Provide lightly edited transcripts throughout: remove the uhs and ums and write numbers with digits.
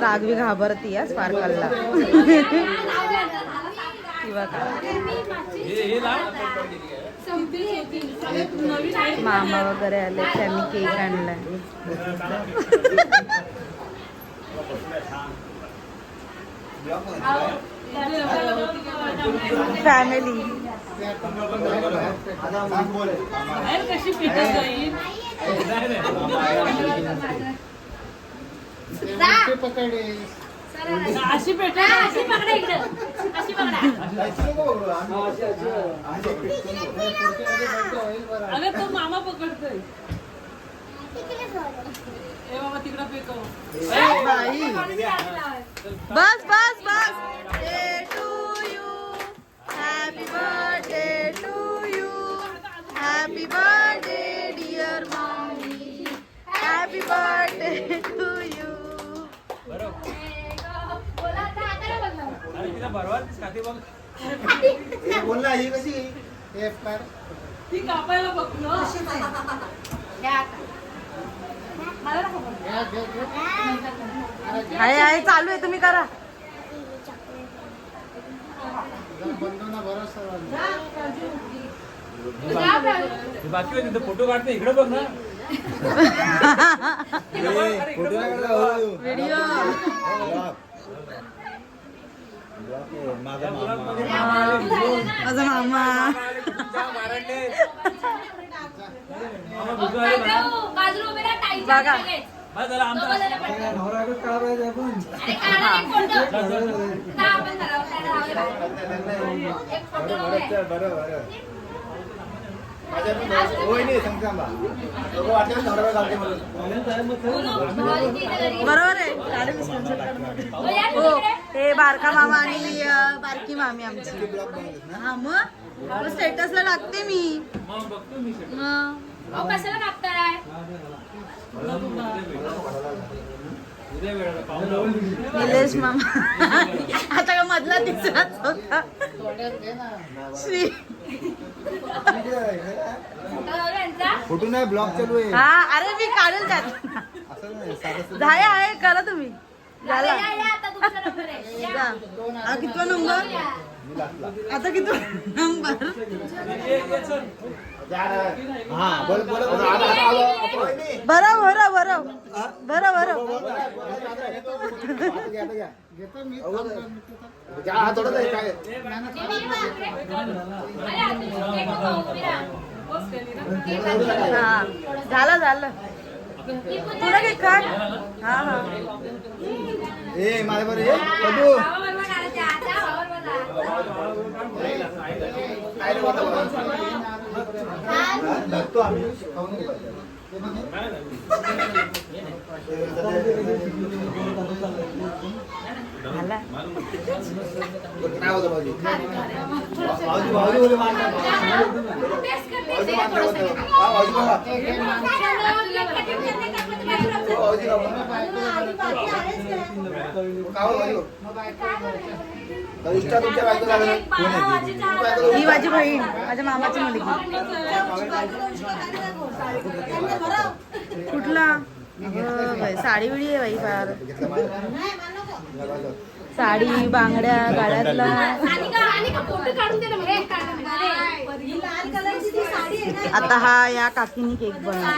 रागवी घाबरती या स्पार्कलला किंवा काय. मामा वगैरे आले त्यांनी केक आणलाय. फॅमिली अशी पेटा अशी पकडा इकडे अशी पकडा. अरे तो मामा पकडतोय. ए बाबा तिकडे पेकव. बस बस बस. Day to you happy birthday to you happy birthday dear mommy happy birthday to you. ती कापायला बघ. आहे आहे चालू आहे तुम्ही करा. बाकी होते फोटो काढते इकडे बघ ना. व्हिडिओ माझा मामा बघा. बरोबर आहे. हो हे बारका मामा आणि बारकी मामी आमची. हा मग स्टेटसला लागते मी. कशाला कापताय. निलेश मामा आता का मधला दिसलाच होता. श्री फोटो नाही ब्लॉग चालू आहे. हा अरे मी काढून त्यात झाले आहे करा तुम्ही. झाला कितवा नंबर आता किती नंबर. बरं बरं बरं बरं बरं. हा झालं झालं तुला काही काढ. हा हा ए माझ्या बरं ही माझी बहीण माझ्या मामाची मुलगी. कुठला साडी बिडी आहे बाई फार. साडी बांगड्या गाड्यातला. आता हा या काकीनी केक बनवला.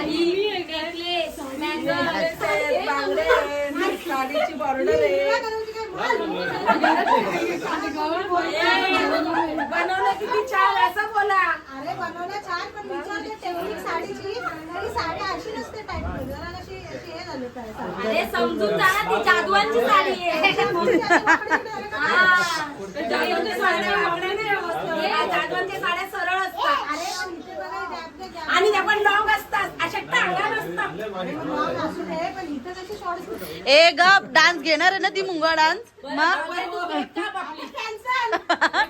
साडीची बॉर्डर आहे. बनवलं किती छान असं बोला. अरे बनवलं छान पण विचारते तेवढी साडीची आणि साडी अशी नसते टाईप जरा अशी हे झालं काय. अरे समजून जा ना ती जादवांची साडी आहे. जादवांच्या साड्या सरळ असतात आणि त्या पण लॉंग असतात अशा टांगा नसतात. ए गप डान्स घेणार आहे ना ती मुंगा डान्स.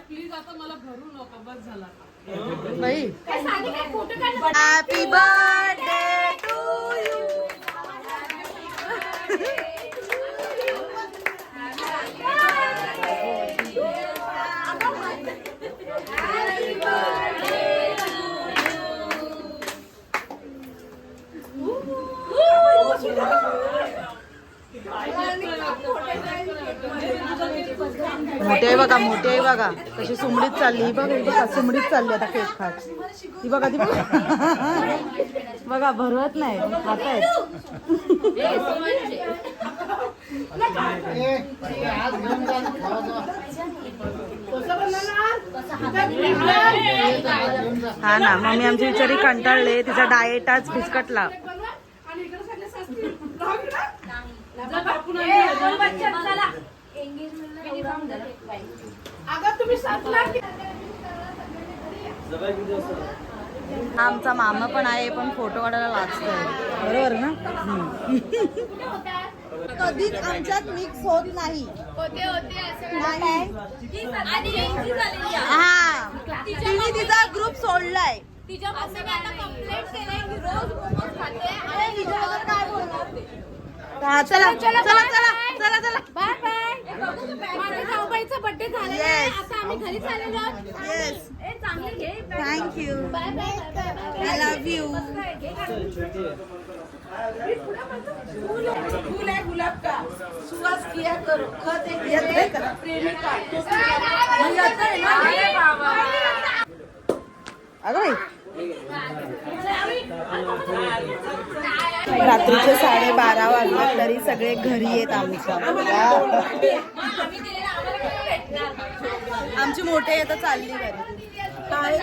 प्लीज आता मला भरू नको बस झाला. बाई हॅपी बर्थडे टू यू. मोठी आहे बघा, मोठी आहे बघा, कशी सुमडीत चालली. ही बघा, ही बघा, सुमडीत चालली आता केक खात. ती बघा, ती बघा. बघा, भरवत नाही, खात आहेत. हा ना, मम्मी आमची बिचारी कंटाळले, तिचा डाएटच बिस्कटला. आमचा मामा पण आहे, पण फोटो काढायला लाजतोय. बरोबर ना. कधीच आमच्यात मिक्स होत नाही. हा, तिने तिचा ग्रुप सोडलाय. तिच्या मम्मीने आता कंप्लेंट केलंय की रोज मोमोज खाते आणि तिच्यावर काय बोलणार ते? हा, चला चला चला चला चला. Bye bye. माझ्या जाऊबाईचा बर्थडे झालेला आहे. Yes. आता आम्ही घरी चाललेलो आहोत. येस, ए, चांगले घे. Thank you, bye bye bye bye. I love you. फूल है गुलाब का, सुवास किया करो, खत है प्रेमिका. अरे बाबा. अगं बाई, रात्रीचे 12:30 वाजले तरी सगळे घरी येत. आमची मोठे आता चालली घरी. काय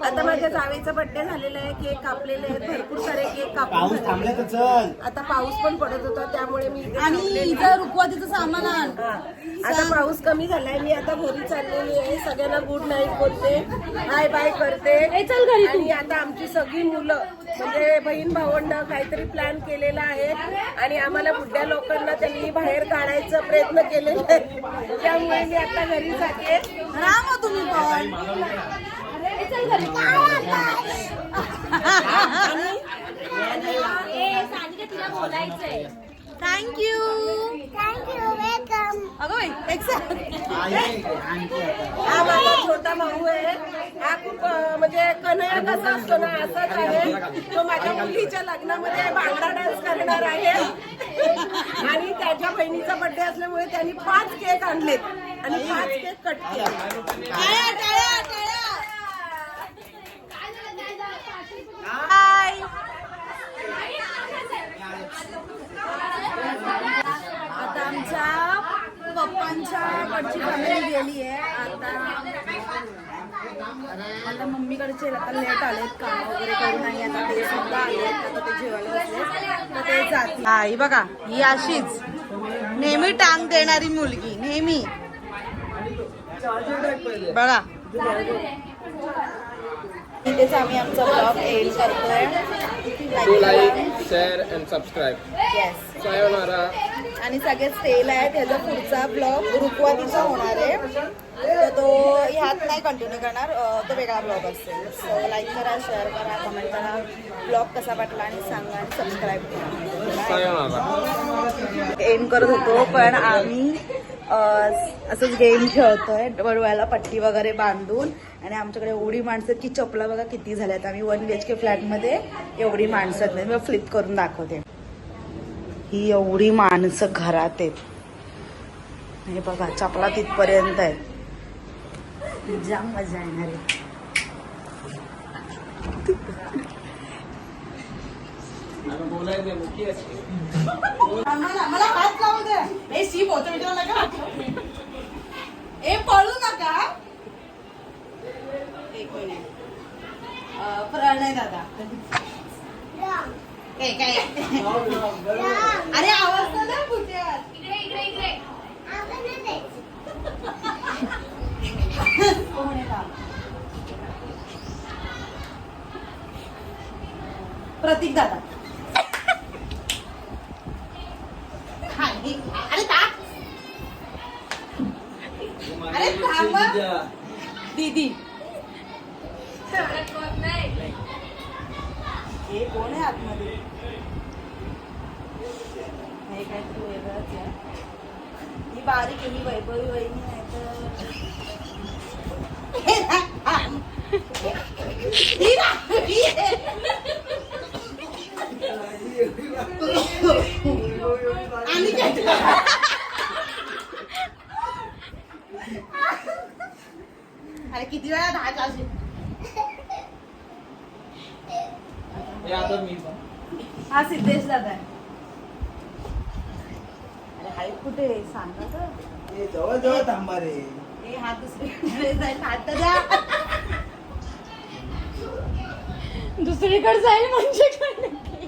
आता माझ्या जावेचा बर्थडे झालेला आहे. केक कापलेले आहेत, भरपूर सारे केक पाऊस कापून थांबला तर चल. आता पाऊस पण पडत होता त्यामुळे मी इथे आणि थांबलेले. इथं रुकवातीचं सामान आण. आता पाऊस कमी झालाय. मी आता घरी चाललेली आहे. सगळ्यांना गुड नाईट बोलते, बाय बाय करते. आणि आता आमची सगळी मुलं म्हणजे बहीण भावंड काहीतरी प्लॅन केलेला आहे आणि आम्हाला बुड्ढ्या लोकांना त्यांनी बाहेर काढायचा प्रयत्न केलेला आहे. त्यामुळे मी आता घरी जाते. राम हो तुम्ही पण. तिला बोलायचंय. Thank you welcome. अगं बाई, हा माझा छोटा भाऊ आहे. हा खूप म्हणजे कन्हैया कसा असतो ना असाच आहे. तो माझ्या मुलीच्या लग्नामध्ये भांगडा डान्स करणार आहे. आणि त्याच्या बहिणीचा बर्थडे असल्यामुळे त्यांनी 5 केक आणलेत आणि 5 केक कट केले. हाय. आता आमच्या पप्पांच्या कडची फॅमिली गेली आहे. आता मम्मीकडचे आता लेट आलेत, काम वगैरे करून. आणि आता ते सुद्धा आलेत. आता ते जेवायला बसले तर ते जातील. हा, ही बघा, ही अशीच नेहमी टांग देणारी मुलगी, नेहमी. बघा, इथेच आम्ही आमचा ब्लॉग एंड करतोय. Like share and subscribe. Yes. Sayonara. आणि सगळे स्टेल आहे. त्याचा पुढचा ब्लॉग रुकवातीचा होणार आहे. तर तो ह्यात नाही कंटिन्यू करणार, तो वेगळा ब्लॉग असेल. सो लाईक करा, शेअर करा, कमेंट करा. ब्लॉग कसा वाटला आणि सांगा आणि सबस्क्राईब करा. सायोनारा. एंड करत होतो पण आम्ही असंच गेम खेळतोय, डोळ्याला पट्टी वगैरे बांधून. आणि आमच्याकडे एवढी माणसं की चपला बघा किती झाल्यात. आम्ही 1 BHK फ्लॅटमध्ये एवढी माणसं आहेत. मी फ्लिप करून दाखवते. ही एवढी माणसं घरात आहेत. हे बघा, चपला तिथपर्यंत आहेत. जाम मजा येणार आहे. मला हात लावू दे. हे सी होतं विचारलं नका. ए, पळू नका. एक मिनिट. प्रणय दादा. काय अरे आवाज ना द्या पुढच्या. प्रतीक दादा. अरे थांबा. दीदी. हे कोण आहे आतमध्ये? हे काहीतरी वेगळंच आहे. ही बारीक आहे, ही वैभवी वहिनी नाही तर आणि काय अरे किती वेळा धाच अशी हे आता मी हा सिद्धेश दादा आहे. अरे हाय कुठे सांगा तर. ए, जवळ जवळ थांबा रे. ए हात दुसरीकडे जाईल हात तर द्या. दुसरीकडे जाईल म्हणजे काय नक्की?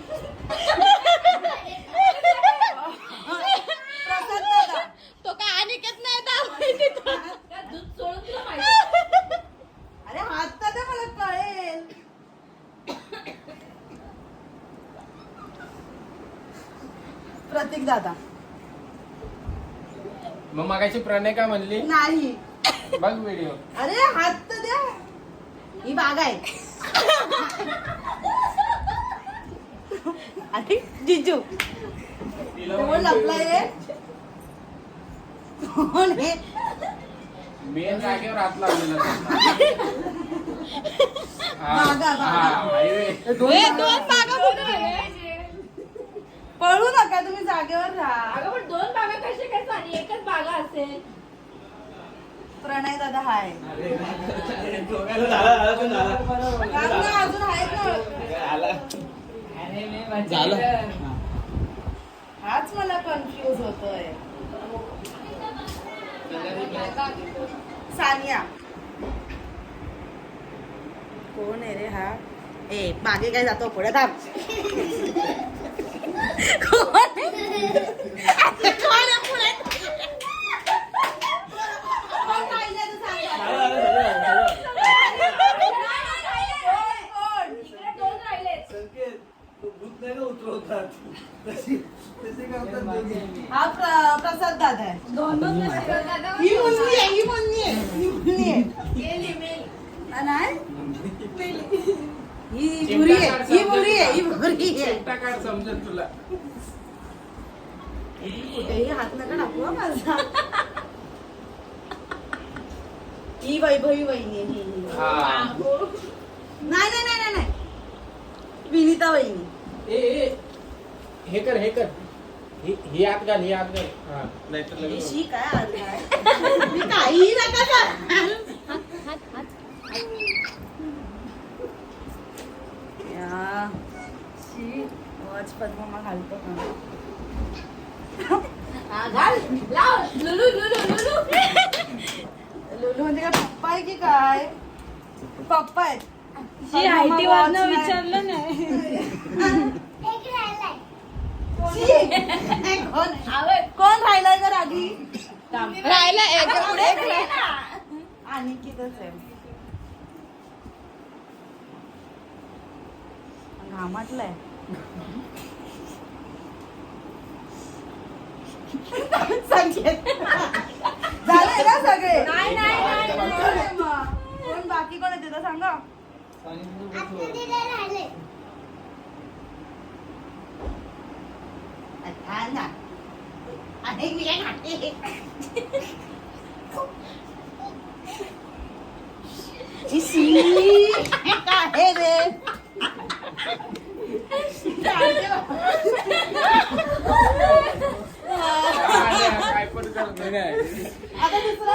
प्रसाद दादा. तो काय अनिकेत नाही दाबायची तो. अरे हात तर द्या मला कळेल. प्रतीक दादा. मग मगाशी प्रणय काय म्हणली नाही. बघ व्हिडिओ. अरे हात तर द्या. ही बाग आहे. अरे जिजू कोण लपलाय? कोण हे? मेन जागेवर हात लावलेला बागा, बागा. दोन बागा कुठे? पळू नका तुम्ही जागेवर राहा. पण दोन बागा कशी काय झाली? एकच बागा असेल. प्रणय दादा हाय. दोघांना झाला पण झाला राम ना, अजून आहेत ना. झालं हाच मला कन्फ्युज होतोय. सानिया कोण आहे रे हा? ए मागे काय जातो पुढे थांब. कोण आहे? कोण आहे पुढे? कोण राहिलंय ते सांगा. कोण? इकडे दोन राहिलेत. भूत नाही का उतरवतात तसे करतात दोघे. हा प्रसाद दादा आहे. दोन कसे करतात? ही मुलगी आहे, ही मुलगी आहे, ही मुलगी आहे. हा, नाही ही बुरी आहे, ही बुरी आहे, ही बुरी आहे. चिमटा काढ समजेल तुला. कुठेही हात नका टाकू हा माझा. ही वैभवी वहिनी आहे, ही. हा. नाही नाही नाही नाही नाही विनिता वहिनी. ए हे कर ही आत घाल ही आत घाल. हा नाहीतर लगेच शी काय आली आहे? मी काही नका कर. या शी वॉच पद्मा घालतो का? हा, घाल. लाव. लुलू लुलू लुलू. लुलू म्हणजे काय पप्पा आहे की काय? पप्पा आहेत. शी हायटी वाजनं विचारलं नाही. कोण राहिलाय का रागी? राहिला एक पुढे. आणि कितीच आहे घामाटलंय. संकेत झालंय ना सगळे? नाही, नाही, नाही, कोण आहे मग? कोण बाकी कोण आहे ते तर सांगा. हा ना. आणि मी काय खाते? काय रे? काय पण कर. आता दुसरा